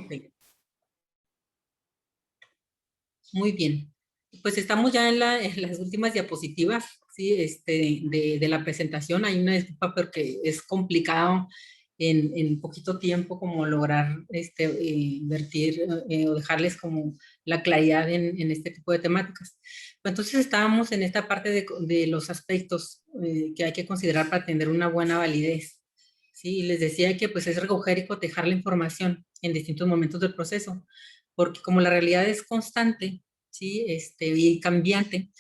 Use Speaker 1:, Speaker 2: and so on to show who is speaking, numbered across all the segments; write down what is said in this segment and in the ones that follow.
Speaker 1: Ok, muy bien. Pues estamos ya en las últimas diapositivas, ¿sí? De la presentación. Hay una disculpa porque es complicado en poquito tiempo como lograr invertir o dejarles como la claridad en este tipo de temáticas. Entonces estábamos en esta parte de los aspectos que hay que considerar para tener una buena validez. Sí, y les decía que pues es recoger y cotejar la información en distintos momentos del proceso, porque como la realidad es constante, ¿sí? Y cambiante,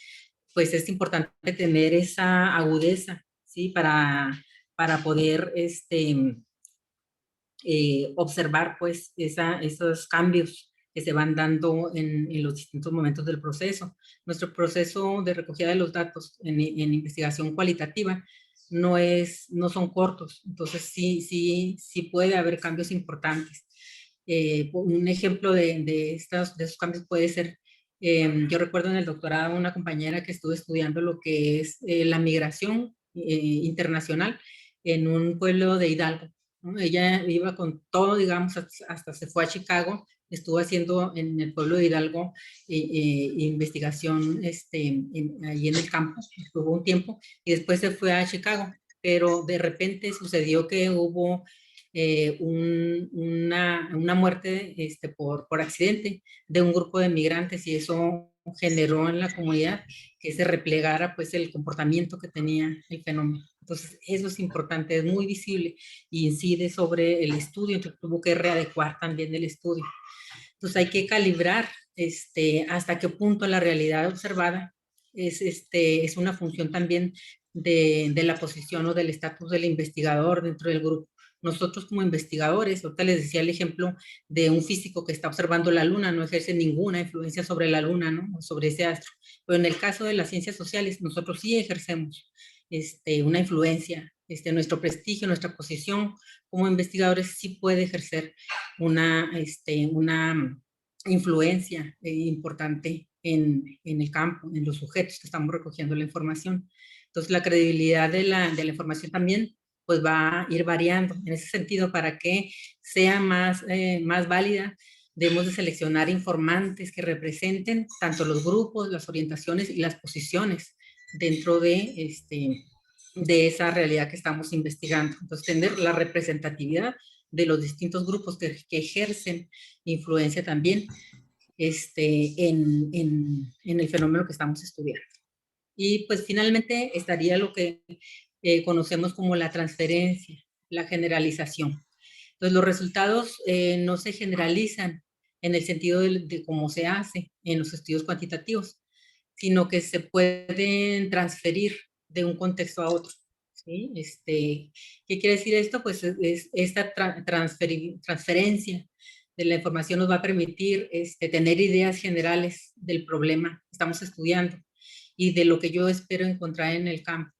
Speaker 1: pues es importante tener esa agudeza, ¿sí? Para poder observar, pues, esos cambios que se van dando en los distintos momentos del proceso. Nuestro proceso de recogida de los datos en investigación cualitativa no son cortos, entonces sí puede haber cambios importantes. Un ejemplo de esos cambios puede ser, yo recuerdo en el doctorado una compañera que estuvo estudiando lo que es la migración internacional en un pueblo de Hidalgo, ¿no? Ella iba con todo, digamos, hasta se fue a Chicago, estuvo haciendo en el pueblo de Hidalgo investigación ahí en el campo, estuvo un tiempo y después se fue a Chicago, pero de repente sucedió que hubo una muerte por accidente de un grupo de migrantes y eso generó en la comunidad que se replegara pues el comportamiento que tenía el fenómeno. Entonces eso es importante, es muy visible y incide sobre el estudio, entonces tuvo que readecuar también el estudio. Entonces hay que calibrar hasta qué punto la realidad observada es una función también de la posición o del estatus del investigador dentro del grupo. Nosotros como investigadores, ahorita les decía el ejemplo de un físico que está observando la luna, no ejerce ninguna influencia sobre la luna, ¿no? O sobre ese astro. Pero en el caso de las ciencias sociales, nosotros sí ejercemos una influencia, nuestro prestigio, nuestra posición como investigadores sí puede ejercer una influencia importante en el campo, en los sujetos que estamos recogiendo la información. Entonces, la credibilidad de la información también pues va a ir variando. En ese sentido, para que sea más válida, debemos de seleccionar informantes que representen tanto los grupos, las orientaciones y las posiciones dentro de esa realidad que estamos investigando. Entonces, tener la representatividad de los distintos grupos que ejercen influencia también en el fenómeno que estamos estudiando. Y pues finalmente estaría lo que conocemos como la transferencia, la generalización. Entonces los resultados no se generalizan en el sentido de cómo se hace en los estudios cuantitativos, sino que se pueden transferir de un contexto a otro. ¿Sí? ¿Qué quiere decir esto? Pues esta transferencia de la información nos va a permitir tener ideas generales del problema que estamos estudiando y de lo que yo espero encontrar en el campo.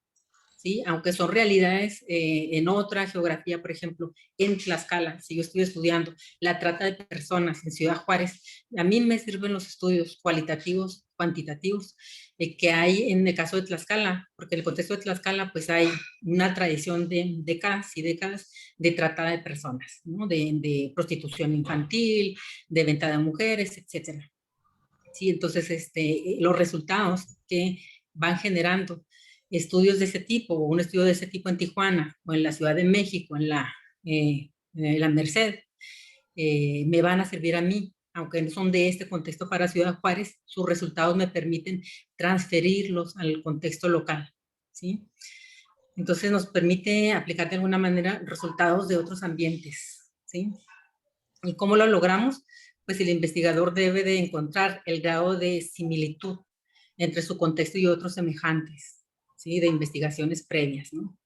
Speaker 1: ¿Sí? Aunque son realidades en otra geografía, por ejemplo, en Tlaxcala, si yo estoy estudiando la trata de personas en Ciudad Juárez, a mí me sirven los estudios cualitativos, cuantitativos, que hay en el caso de Tlaxcala, porque en el contexto de Tlaxcala, pues hay una tradición de décadas y décadas de trata de personas, ¿no? De prostitución infantil, de venta de mujeres, etcétera. Sí, entonces los resultados que van generando estudios de ese tipo, o un estudio de ese tipo en Tijuana, o en la Ciudad de México, en la Merced, me van a servir a mí, aunque no son de este contexto para Ciudad Juárez, sus resultados me permiten transferirlos al contexto local, ¿sí? Entonces nos permite aplicar de alguna manera resultados de otros ambientes, ¿sí? ¿Y cómo lo logramos? Pues el investigador debe de encontrar el grado de similitud entre su contexto y otros semejantes, ¿sí? De investigaciones previas, ¿no?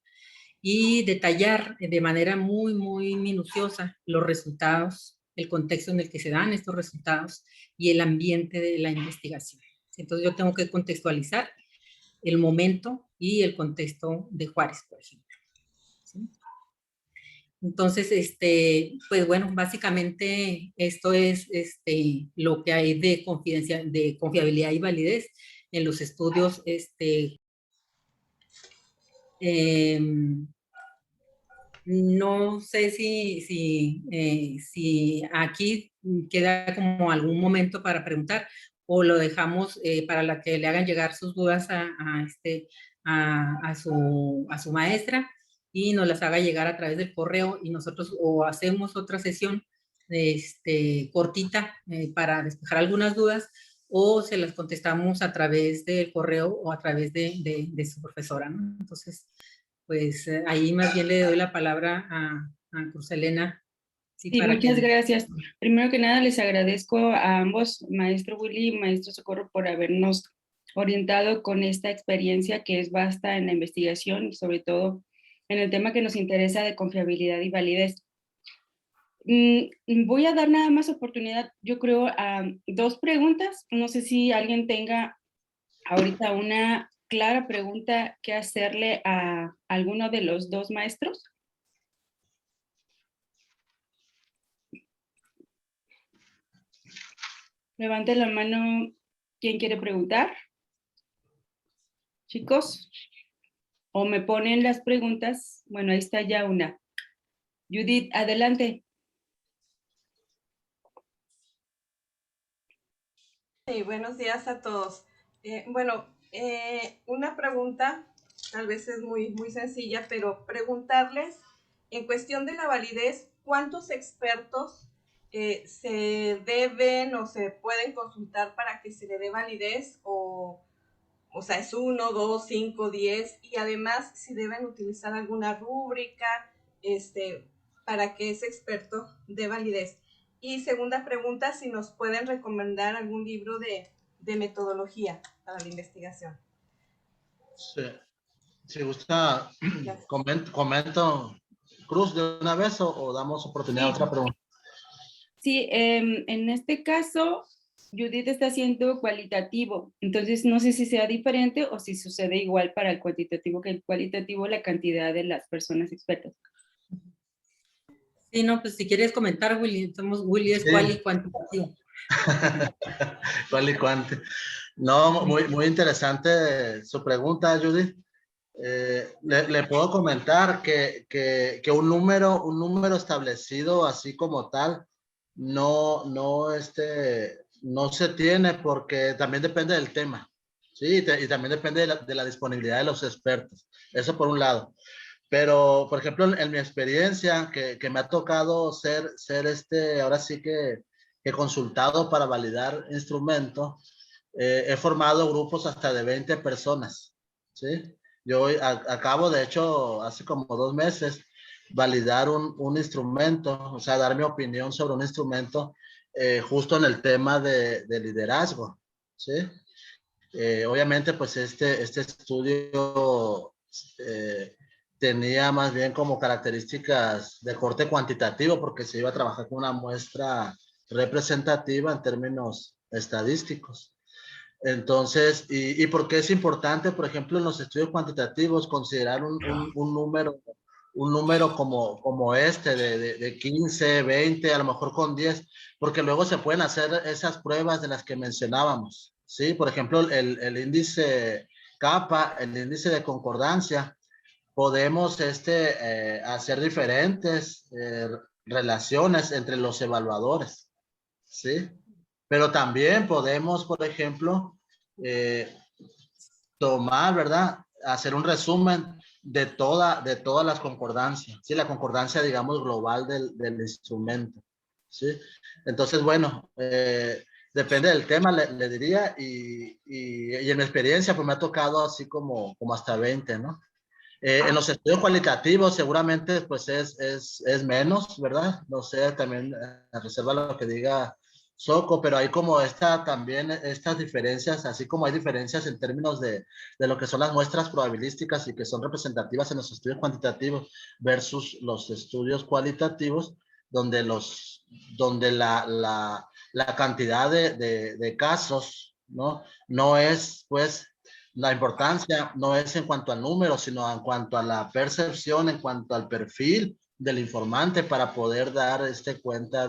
Speaker 1: Y detallar de manera muy, muy minuciosa los resultados, el contexto en el que se dan estos resultados y el ambiente de la investigación. Entonces yo tengo que contextualizar el momento y el contexto de Juárez, por ejemplo, ¿sí? Entonces, pues bueno, básicamente esto es lo que hay de de confiabilidad y validez en los estudios. Eh, no sé si aquí queda como algún momento para preguntar o lo dejamos para la que le hagan llegar sus dudas a su maestra y nos las haga llegar a través del correo y nosotros o hacemos otra sesión cortita para despejar algunas dudas o se las contestamos a través del correo o a través de su profesora, ¿no? Entonces, pues ahí más bien le doy la palabra a Cruz Elena. Sí,
Speaker 2: Sí,
Speaker 1: para
Speaker 2: muchas
Speaker 1: que...
Speaker 2: gracias. Primero que nada, les agradezco a ambos, maestro Willy y maestro Socorro, por habernos orientado con esta experiencia que es vasta en la investigación y sobre todo en el tema que nos interesa de confiabilidad y validez. Voy a dar nada más oportunidad, yo creo, a dos preguntas. No sé si alguien tenga ahorita una clara pregunta que hacerle a alguno de los dos maestros. Levante la mano, ¿quién quiere preguntar? Chicos, o me ponen las preguntas. Bueno, ahí está ya una. Judith, adelante.
Speaker 3: Sí, buenos días a todos. Bueno, una pregunta, tal vez es muy sencilla, pero preguntarles, en cuestión de la validez, ¿cuántos expertos se deben o se pueden consultar para que se le dé validez? O sea, ¿es 1, 2, 5, 10? Y además, si deben utilizar alguna rúbrica para que ese experto dé validez. Y segunda pregunta, si nos pueden recomendar algún libro de metodología para la investigación.
Speaker 4: Sí. Si gusta, comento, Cruz, de una vez o damos oportunidad a otra pregunta.
Speaker 2: Sí, en este caso, Judith está haciendo cualitativo, entonces no sé si sea diferente o si sucede igual para el cuantitativo que el cualitativo, la cantidad de las personas expertas.
Speaker 1: Sí, no, pues si quieres comentar, Willy, Willy es cual y cuantitativo.
Speaker 4: Cual y cuante. No, muy interesante su pregunta, Judith. Le puedo comentar que un número establecido así como tal no se tiene porque también depende del tema, ¿sí? Y también depende de la disponibilidad de los expertos. Eso por un lado. Pero, por ejemplo, en mi experiencia, que me ha tocado ser ahora sí que consultado para validar instrumentos, he formado grupos hasta de 20 personas, ¿sí? Yo acabo, de hecho, hace como 2 meses, validar un instrumento, o sea, dar mi opinión sobre un instrumento justo en el tema de liderazgo, ¿sí? Obviamente, pues este estudio tenía más bien como características de corte cuantitativo porque se iba a trabajar con una muestra representativa en términos estadísticos. Entonces, ¿y por qué es importante, por ejemplo, en los estudios cuantitativos, considerar un número como este de 15, 20, a lo mejor con 10? Porque luego se pueden hacer esas pruebas de las que mencionábamos, ¿sí? Por ejemplo, el índice CAPA, el índice de concordancia, podemos hacer diferentes relaciones entre los evaluadores, ¿sí? Pero también podemos, por ejemplo, eh, tomar, ¿verdad? Hacer un resumen de todas las concordancias, ¿sí? La concordancia, digamos, global del instrumento, ¿sí? Entonces, bueno, depende del tema, le diría, y en mi experiencia, pues me ha tocado así como hasta 20, ¿no? En los estudios cualitativos seguramente pues es menos, ¿verdad? No sé, también reserva lo que diga Soco, pero hay como también estas diferencias, así como hay diferencias en términos de lo que son las muestras probabilísticas y que son representativas en los estudios cuantitativos versus los estudios cualitativos, donde la cantidad de casos, ¿no? No es pues la importancia no es en cuanto al número, sino en cuanto a la percepción, en cuanto al perfil del informante para poder dar cuenta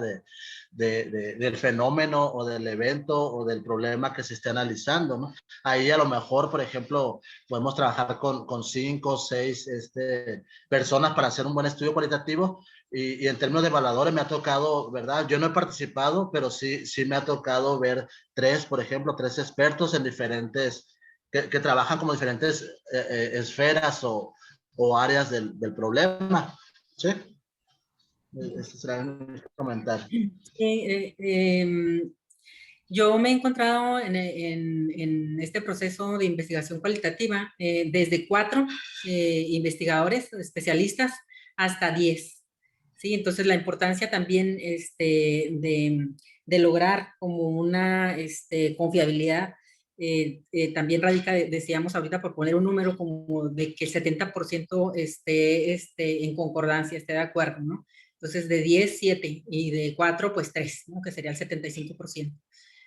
Speaker 4: del fenómeno o del evento o del problema que se esté analizando, ¿no? Ahí a lo mejor, por ejemplo, podemos trabajar con 5 o 6 personas para hacer un buen estudio cualitativo y en términos de evaluadores me ha tocado, ¿verdad? Yo no he participado, pero sí me ha tocado ver por ejemplo, tres expertos en diferentes, que trabajan como diferentes esferas o áreas del problema. ¿Sí? Ese será mi comentario.
Speaker 1: Yo me he encontrado en este proceso de investigación cualitativa desde 4 investigadores, especialistas, hasta 10. ¿Sí? Entonces, la importancia también de lograr como una confiabilidad también radica, decíamos ahorita, por poner un número como de que el 70% esté en concordancia, esté de acuerdo, ¿no? Entonces, de 10, 7, y de 4, pues 3, ¿no? Que sería el 75%.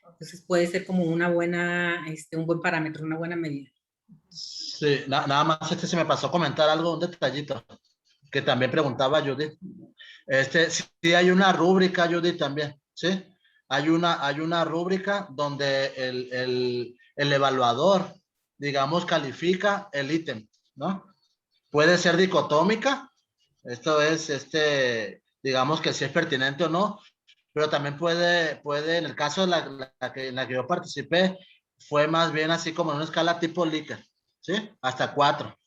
Speaker 1: Entonces puede ser como una buena, un buen parámetro, una buena medida.
Speaker 4: Sí, nada más se me pasó comentar algo, un detallito, que también preguntaba Judith. Sí hay una rúbrica, Judith, también, ¿sí? Hay una rúbrica donde el evaluador, digamos, califica el ítem, ¿no? Puede ser dicotómica, esto es, digamos que si es pertinente o no, pero también puede en el caso de en la que yo participé, fue más bien así como en una escala tipo Likert, ¿sí? Hasta 4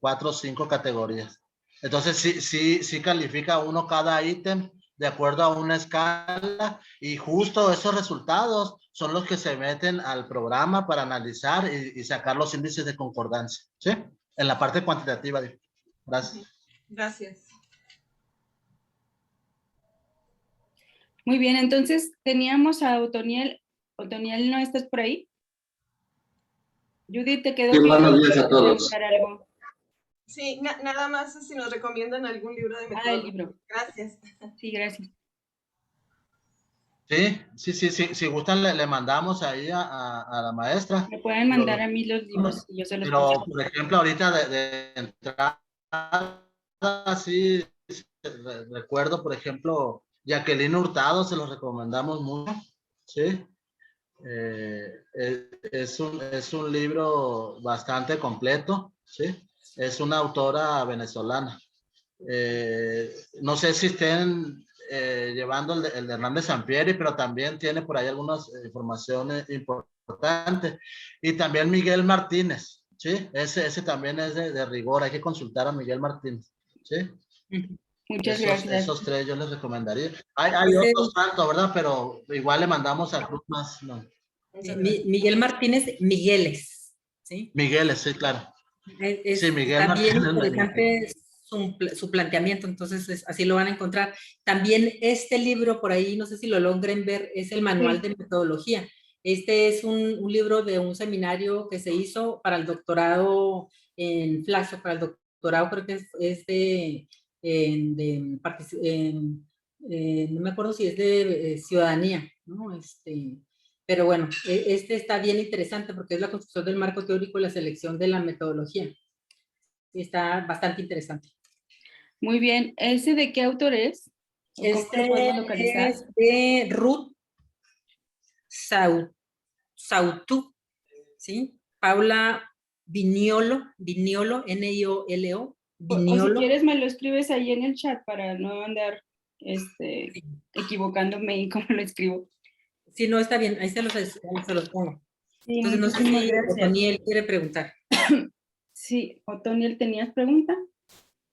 Speaker 4: o 5 categorías. Entonces, sí califica uno cada ítem de acuerdo a una escala, y justo esos resultados son los que se meten al programa para analizar y sacar los índices de concordancia, ¿sí? En la parte cuantitativa. Gracias.
Speaker 3: Gracias.
Speaker 2: Muy bien, entonces teníamos a Otoniel. Otoniel, ¿no estás por ahí? Judith, ¿te quedó
Speaker 5: Sí,
Speaker 2: claro?
Speaker 5: buenos días a todos.
Speaker 2: Algo?
Speaker 3: Sí, nada más si nos recomiendan algún libro de metodología.
Speaker 2: El libro.
Speaker 3: Gracias.
Speaker 2: Sí, gracias.
Speaker 4: Sí, si gustan le mandamos ahí a la maestra.
Speaker 2: Me pueden mandar a mí los libros y yo se los
Speaker 4: Pero,
Speaker 2: paso.
Speaker 4: por ejemplo, ahorita de entrada, sí, recuerdo, por ejemplo, Jacqueline Hurtado, se los recomendamos mucho, ¿sí? Es un libro bastante completo, ¿sí? Es una autora venezolana. No sé si estén llevando el de Hernández Sampieri, pero también tiene por ahí algunas informaciones importantes. Y también Miguel Martínez, ¿sí? Ese también es de rigor, hay que consultar a Miguel Martínez, ¿sí?
Speaker 2: Muchas gracias.
Speaker 4: Esos tres yo les recomendaría. Hay otros tantos, ¿verdad? Pero igual le mandamos a Cruz más. No.
Speaker 1: Miguel Martínez Migueles, ¿sí?
Speaker 4: Migueles, sí, claro. Sí, Miguel
Speaker 1: está bien
Speaker 4: Martínez.
Speaker 1: interesante su planteamiento, entonces así lo van a encontrar. También este libro, por ahí, no sé si lo logren ver, es el manual de metodología. Este es un libro de un seminario que se hizo para el doctorado en Flaxo, para el doctorado creo que es no me acuerdo si es de ciudadanía, ¿no? Pero bueno, este está bien interesante porque es la construcción del marco teórico y la selección de la metodología. Está bastante interesante.
Speaker 2: Muy bien. ¿Ese de qué autor es? ¿Cómo lo podemos localizar?
Speaker 1: Es de Ruth Sautú, ¿sí? Paula Viñolo, Niolo,
Speaker 2: O si quieres me lo escribes ahí en el chat para no andar equivocándome y cómo lo escribo.
Speaker 1: Sí, no, está bien, ahí se los pongo.
Speaker 2: Sí,
Speaker 1: entonces no sé si Otoniel quiere preguntar.
Speaker 2: Sí, Otoniel, ¿tenías pregunta?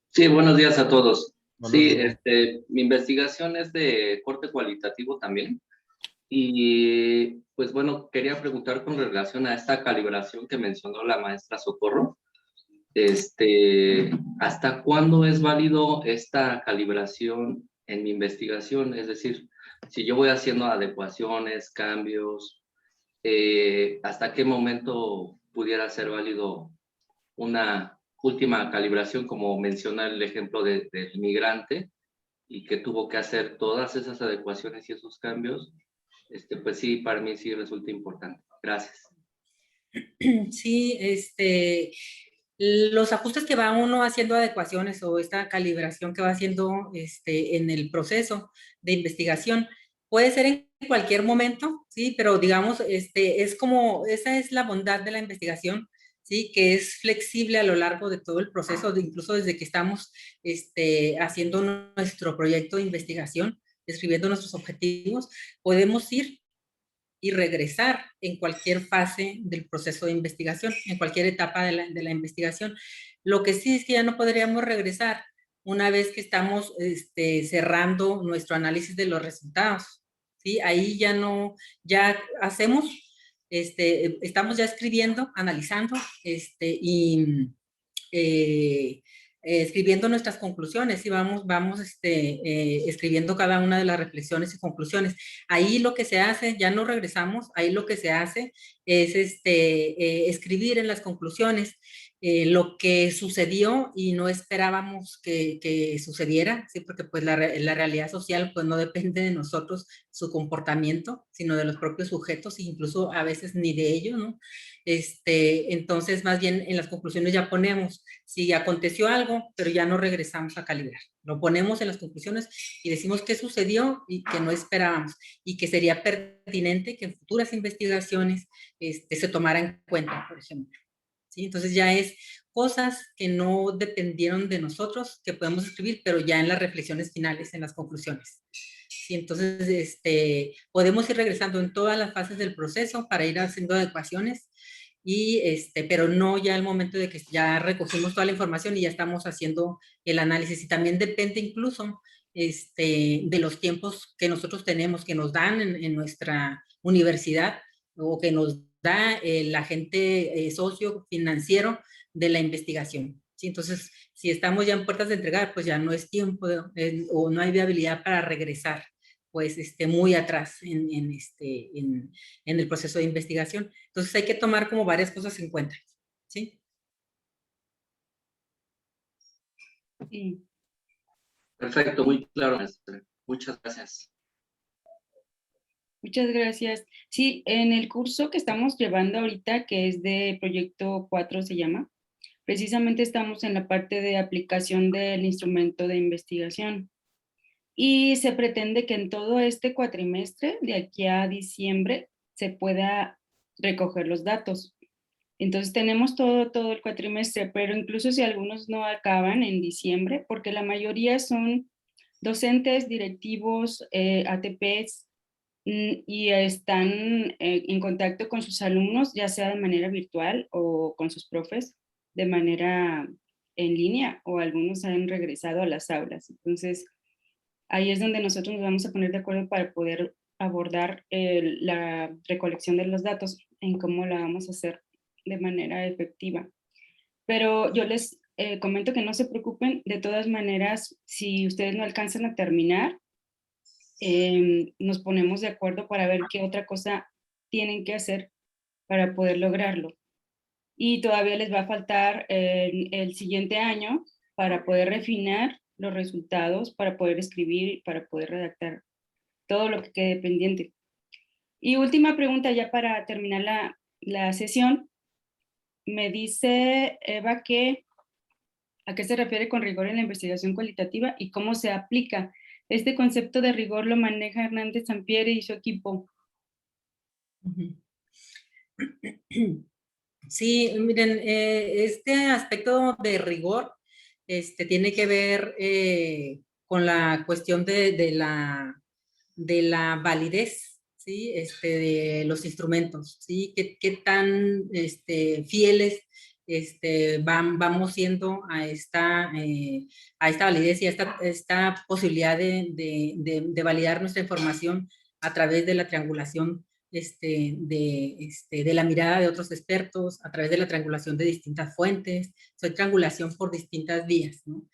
Speaker 5: Sí, buenos días a todos.
Speaker 4: Buenos días.
Speaker 5: Mi investigación es de corte cualitativo también. Y pues bueno, quería preguntar con relación a esta calibración que mencionó la maestra Socorro. ¿Hasta cuándo es válido esta calibración en mi investigación? Es decir, si yo voy haciendo adecuaciones, cambios, ¿hasta qué momento pudiera ser válido una última calibración, como menciona el ejemplo del migrante, y que tuvo que hacer todas esas adecuaciones y esos cambios? Pues sí, para mí sí resulta importante. Gracias.
Speaker 1: Sí, los ajustes que va uno haciendo, adecuaciones o esta calibración que va haciendo en el proceso de investigación, puede ser en cualquier momento, sí, pero digamos, es como, esa es la bondad de la investigación, ¿sí? Que es flexible a lo largo de todo el proceso, incluso desde que estamos haciendo nuestro proyecto de investigación, escribiendo nuestros objetivos, podemos ir y regresar en cualquier fase del proceso de investigación, en cualquier etapa de la investigación. Lo que sí es que ya no podríamos regresar una vez que estamos cerrando nuestro análisis de los resultados, ¿sí? Ahí ya no, ya hacemos, estamos ya escribiendo, analizando, y escribiendo nuestras conclusiones y vamos escribiendo cada una de las reflexiones y conclusiones. Ahí lo que se hace, ya no regresamos, ahí lo que se hace es escribir en las conclusiones lo que sucedió y no esperábamos que sucediera, ¿sí? Porque pues la realidad social pues no depende de nosotros, su comportamiento, sino de los propios sujetos, e incluso a veces ni de ellos, ¿no? Entonces, más bien en las conclusiones ya ponemos si aconteció algo, pero ya no regresamos a calibrar. Lo ponemos en las conclusiones y decimos qué sucedió y que no esperábamos y que sería pertinente que en futuras investigaciones se tomara en cuenta, por ejemplo. ¿Sí? Entonces ya es cosas que no dependieron de nosotros, que podemos escribir, pero ya en las reflexiones finales, en las conclusiones. Sí, entonces podemos ir regresando en todas las fases del proceso para ir haciendo adecuaciones, pero no ya el momento de que ya recogimos toda la información y ya estamos haciendo el análisis. Y también depende incluso de los tiempos que nosotros tenemos, que nos dan en nuestra universidad o que nos da el agente socio financiero de la investigación. ¿Sí? Entonces, si estamos ya en puertas de entregar, pues ya no es tiempo o no hay viabilidad para regresar pues muy atrás en el proceso de investigación. Entonces hay que tomar como varias cosas en cuenta, ¿sí?
Speaker 2: Sí.
Speaker 5: Perfecto, muy claro, maestra. Muchas gracias.
Speaker 2: Muchas gracias. Sí, en el curso que estamos llevando ahorita, que es de Proyecto 4 se llama, precisamente estamos en la parte de aplicación del instrumento de investigación. Y se pretende que en todo este cuatrimestre, de aquí a diciembre, se pueda recoger los datos. Entonces tenemos todo el cuatrimestre, pero incluso si algunos no acaban en diciembre, porque la mayoría son docentes, directivos, ATPs, y están en contacto con sus alumnos, ya sea de manera virtual o con sus profes de manera en línea, o algunos han regresado a las aulas. Entonces, ahí es donde nosotros nos vamos a poner de acuerdo para poder abordar la recolección de los datos, en cómo la vamos a hacer de manera efectiva. Pero yo les comento que no se preocupen, de todas maneras, si ustedes no alcanzan a terminar, nos ponemos de acuerdo para ver qué otra cosa tienen que hacer para poder lograrlo. Y todavía les va a faltar el siguiente año para poder refinar los resultados, para poder escribir, para poder redactar todo lo que quede pendiente. Y última pregunta ya para terminar la sesión. Me dice Eva que a qué se refiere con rigor en la investigación cualitativa y cómo se aplica. Este concepto de rigor lo maneja Hernández Sampieri y su equipo.
Speaker 1: Sí, miren, este aspecto de rigor tiene que ver con la cuestión de la validez, ¿sí? De los instrumentos, ¿sí? ¿Qué tan fieles vamos siendo a esta validez y a esta posibilidad de validar nuestra información a través de la triangulación de la mirada de otros expertos, a través de la triangulación de distintas fuentes, triangulación por distintas vías, ¿no?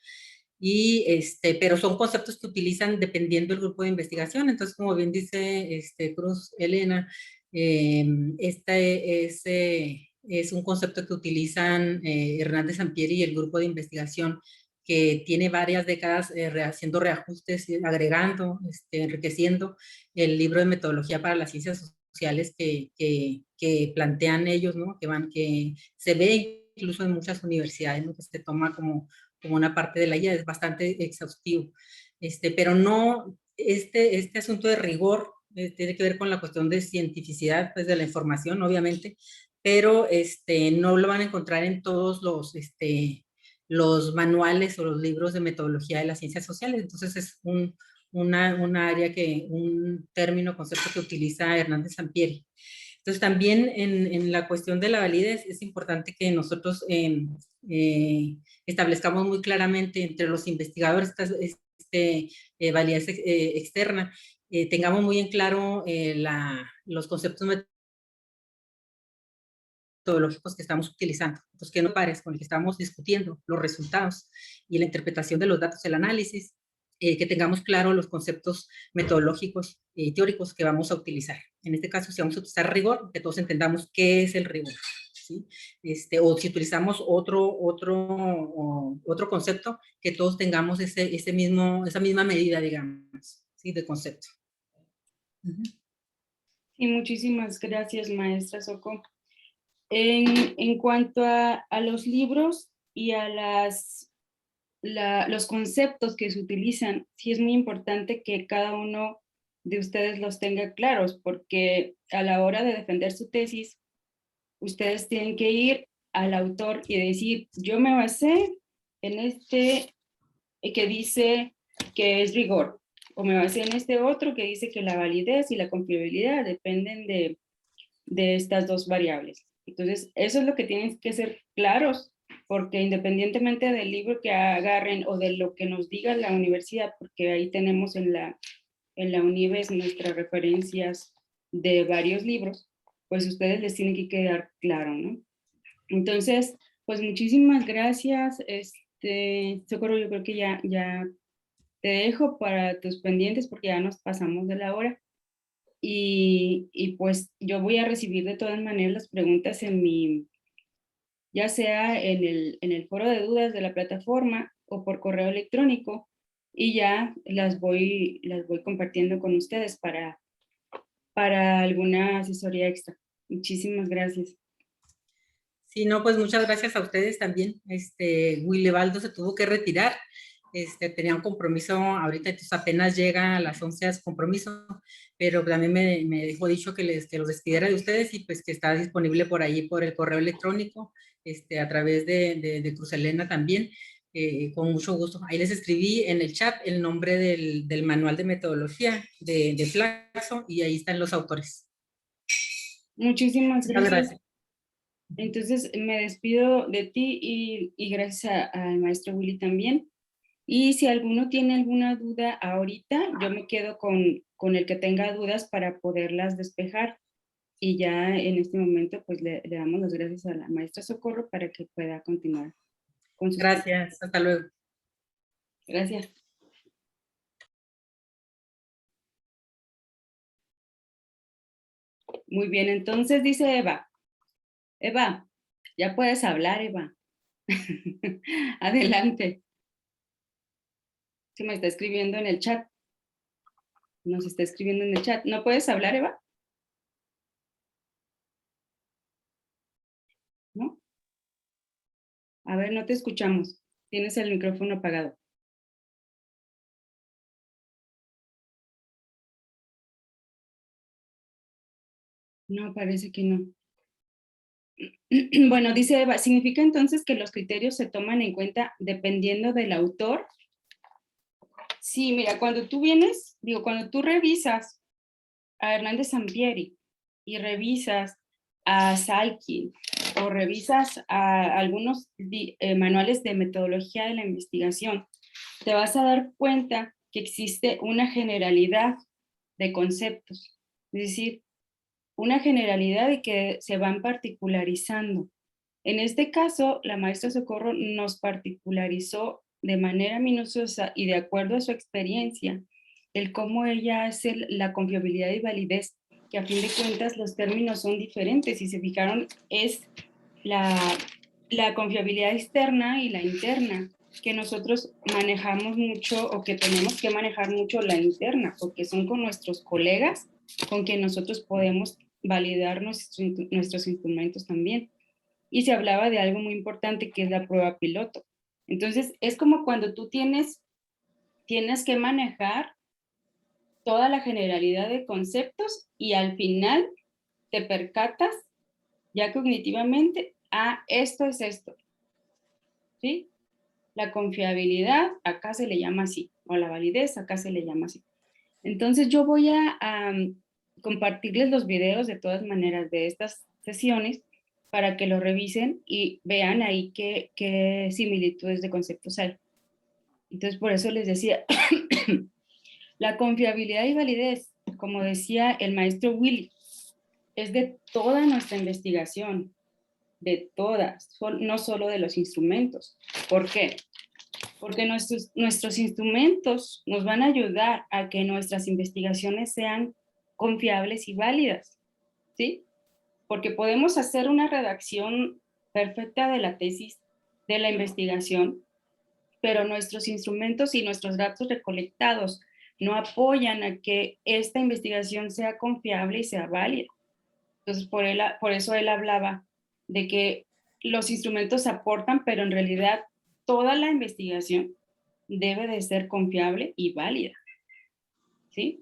Speaker 1: Pero son conceptos que utilizan dependiendo del grupo de investigación. Entonces, como bien dice Cruz Elena, este es un concepto que utilizan Hernández Sampieri y el grupo de investigación, que tiene varias décadas haciendo reajustes, agregando, enriqueciendo el libro de metodología para las ciencias sociales que plantean ellos, ¿no? Que se ve incluso en muchas universidades, ¿no? Que se toma como una parte de la guía, es bastante exhaustivo. Pero no, este asunto de rigor tiene que ver con la cuestión de cientificidad, pues, de la información, obviamente, pero no lo van a encontrar en todos los manuales o los libros de metodología de las ciencias sociales. Entonces es una área un término, concepto que utiliza Hernández Sampieri. Entonces también en la cuestión de la validez es importante que nosotros establezcamos muy claramente entre los investigadores validez externa, tengamos muy en claro los conceptos metodológicos que estamos utilizando, pues que no pares con el que estamos discutiendo, los resultados y la interpretación de los datos, el análisis, que tengamos claro los conceptos metodológicos y teóricos que vamos a utilizar. En este caso, si vamos a utilizar rigor, que todos entendamos qué es el rigor, ¿sí? O si utilizamos otro concepto, que todos tengamos esa misma medida, digamos, ¿sí? De concepto.
Speaker 2: Y muchísimas gracias, maestra Soco. En cuanto a los libros y a los conceptos que se utilizan, sí es muy importante que cada uno de ustedes los tenga claros, porque a la hora de defender su tesis, ustedes tienen que ir al autor y decir, yo me basé en que dice que es rigor, o me basé en este otro que dice que la validez y la confiabilidad dependen de estas dos variables. Entonces, eso es lo que tienen que ser claros, porque independientemente del libro que agarren o de lo que nos diga la universidad, porque ahí tenemos en la Unives nuestras referencias de varios libros, pues ustedes les tienen que quedar claro, ¿no? Entonces, pues muchísimas gracias, Socorro, yo creo que ya te dejo para tus pendientes porque ya nos pasamos de la hora. Y pues yo voy a recibir de todas maneras las preguntas ya sea en el foro de dudas de la plataforma o por correo electrónico, y ya las voy compartiendo con ustedes para alguna asesoría extra. Muchísimas gracias.
Speaker 1: Sí, no, pues muchas gracias a ustedes también. Willebaldo se tuvo que retirar, tenía un compromiso ahorita, entonces apenas llega a las 11 a su compromiso, pero también me dejó dicho que los despidiera de ustedes y pues que está disponible por ahí por el correo electrónico, a través de Cruz Elena también, con mucho gusto. Ahí les escribí en el chat el nombre del manual de metodología de Flaxo y ahí están los autores.
Speaker 2: Muchísimas
Speaker 1: Muchas gracias.
Speaker 2: Entonces me despido de ti y gracias al maestro Willy también. Y si alguno tiene alguna duda ahorita, yo me quedo con el que tenga dudas para poderlas despejar. Y ya en este momento, pues le damos las gracias a la maestra Socorro para que pueda continuar con sus
Speaker 1: Gracias, hasta luego.
Speaker 2: Gracias. Muy bien, entonces dice Eva. Eva, ya puedes hablar, Eva. Adelante. Se me está escribiendo en el chat. Nos está escribiendo en el chat. ¿No puedes hablar, Eva? ¿No? A ver, no te escuchamos. Tienes el micrófono apagado. No, parece que no. Bueno, dice Eva, ¿significa entonces que los criterios se toman en cuenta dependiendo del autor? Sí, mira, cuando tú revisas a Hernández Sampieri y revisas a Salkin o revisas a algunos manuales de metodología de la investigación, te vas a dar cuenta que existe una generalidad de conceptos, es decir, una generalidad y que se van particularizando. En este caso, la maestra Socorro nos particularizó de manera minuciosa y de acuerdo a su experiencia, el cómo ella hace la confiabilidad y validez, que a fin de cuentas los términos son diferentes. Si se fijaron, es la confiabilidad externa y la interna, que nosotros manejamos mucho o que tenemos que manejar mucho la interna, porque son con nuestros colegas con quien nosotros podemos validar nuestros instrumentos también. Y se hablaba de algo muy importante que es la prueba piloto. Entonces, es como cuando tú tienes que manejar toda la generalidad de conceptos y al final te percatas, ya cognitivamente, esto es esto, ¿sí? La confiabilidad, acá se le llama así, o la validez, acá se le llama así. Entonces yo voy a compartirles los videos de todas maneras de estas sesiones para que lo revisen y vean ahí qué similitudes de conceptos hay. Entonces por eso les decía, la confiabilidad y validez, como decía el maestro Willy, es de toda nuestra investigación, de todas, no solo de los instrumentos. ¿Por qué? Porque nuestros instrumentos nos van a ayudar a que nuestras investigaciones sean confiables y válidas, ¿sí? Porque podemos hacer una redacción perfecta de la tesis, de la investigación, pero nuestros instrumentos y nuestros datos recolectados no apoyan a que esta investigación sea confiable y sea válida. Entonces, por eso él hablaba de que los instrumentos aportan, pero en realidad toda la investigación debe de ser confiable y válida, ¿sí?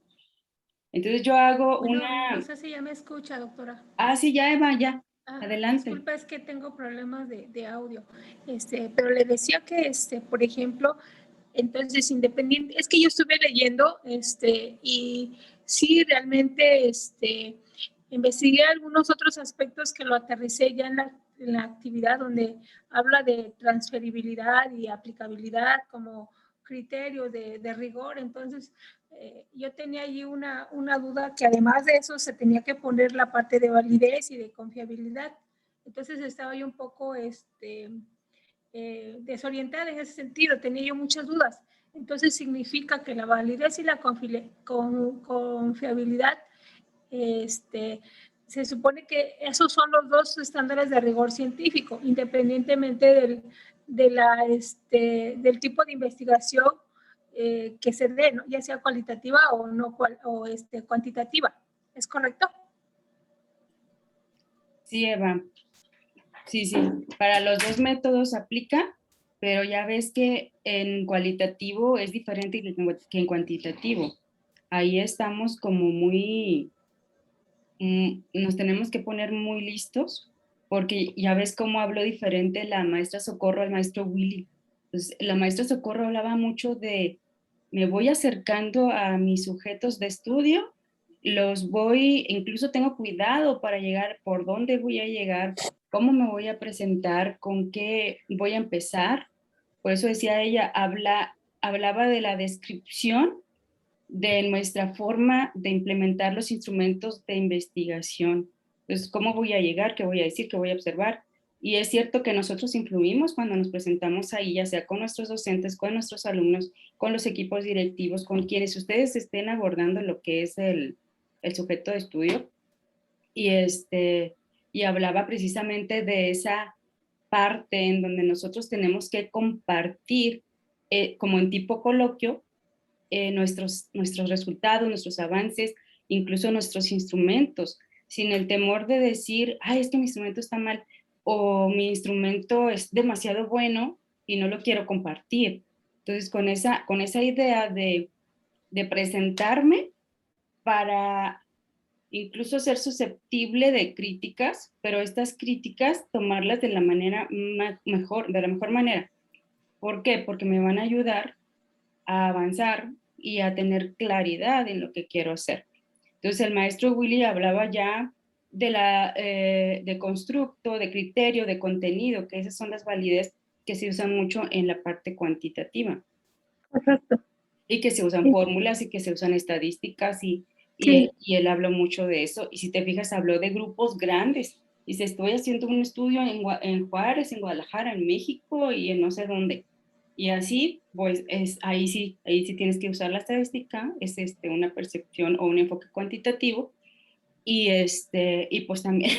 Speaker 2: Entonces yo hago
Speaker 6: Bueno,
Speaker 2: una...
Speaker 6: no sé si ya me escucha, doctora.
Speaker 2: Sí, ya, Eva, ya. Adelante.
Speaker 6: Disculpa, es que tengo problemas de audio. Pero le decía que, por ejemplo, entonces, independiente, es que yo estuve leyendo, y sí, realmente, investigué algunos otros aspectos que lo aterricé ya en la actividad donde habla de transferibilidad y aplicabilidad como criterio de rigor. Entonces, yo tenía allí una duda que además de eso se tenía que poner la parte de validez y de confiabilidad. Entonces estaba yo un poco desorientada en ese sentido, tenía yo muchas dudas. Entonces significa que la validez y la confiabilidad, se supone que esos son los dos estándares de rigor científico, independientemente del tipo de investigación que se dé, ¿no? Ya sea cualitativa o no cuantitativa. ¿Es correcto?
Speaker 2: Sí, Eva. Sí, sí. Para los dos métodos aplica, pero ya ves que en cualitativo es diferente que en cuantitativo. Ahí estamos como muy... nos tenemos que poner muy listos, porque ya ves cómo habló diferente la maestra Socorro al maestro Willy. Entonces, la maestra Socorro hablaba mucho de, me voy acercando a mis sujetos de estudio, incluso tengo cuidado para llegar, por dónde voy a llegar, cómo me voy a presentar, con qué voy a empezar. Por eso decía ella, hablaba de la descripción de nuestra forma de implementar los instrumentos de investigación. Entonces, ¿cómo voy a llegar? ¿Qué voy a decir? ¿Qué voy a observar? Y es cierto que nosotros influimos cuando nos presentamos ahí, ya sea con nuestros docentes, con nuestros alumnos, con los equipos directivos, con quienes ustedes estén abordando lo que es el sujeto de estudio. Y hablaba precisamente de esa parte en donde nosotros tenemos que compartir, como en tipo coloquio, nuestros resultados, nuestros avances, incluso nuestros instrumentos, sin el temor de decir, ay, es que mi instrumento está mal, o mi instrumento es demasiado bueno y no lo quiero compartir. Entonces, con esa idea de presentarme para incluso ser susceptible de críticas, pero estas críticas tomarlas de la manera mejor, de la mejor manera. ¿Por qué? Porque me van a ayudar a avanzar y a tener claridad en lo que quiero hacer. Entonces el maestro Willy hablaba ya de constructo, de criterio, de contenido, que esas son las validez que se usan mucho en la parte cuantitativa.
Speaker 6: Correcto.
Speaker 2: Y que se usan
Speaker 6: Sí.
Speaker 2: fórmulas y que se usan estadísticas
Speaker 6: Sí.
Speaker 2: él habló mucho de eso. Y si te fijas, habló de grupos grandes. Dice, estoy haciendo un estudio en Juárez, en Guadalajara, en México y en no sé dónde. Y así, pues ahí sí tienes que usar la estadística, es una percepción o un enfoque cuantitativo. Y pues también,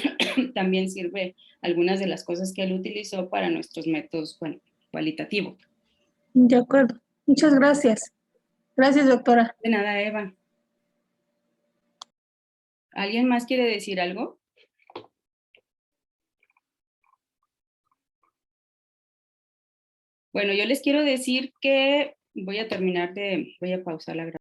Speaker 2: también sirve algunas de las cosas que él utilizó para nuestros métodos cualitativos.
Speaker 6: De acuerdo. Muchas gracias. Gracias, doctora.
Speaker 2: De nada, Eva. ¿Alguien más quiere decir algo? Bueno, yo les quiero decir que voy a pausar la grabación.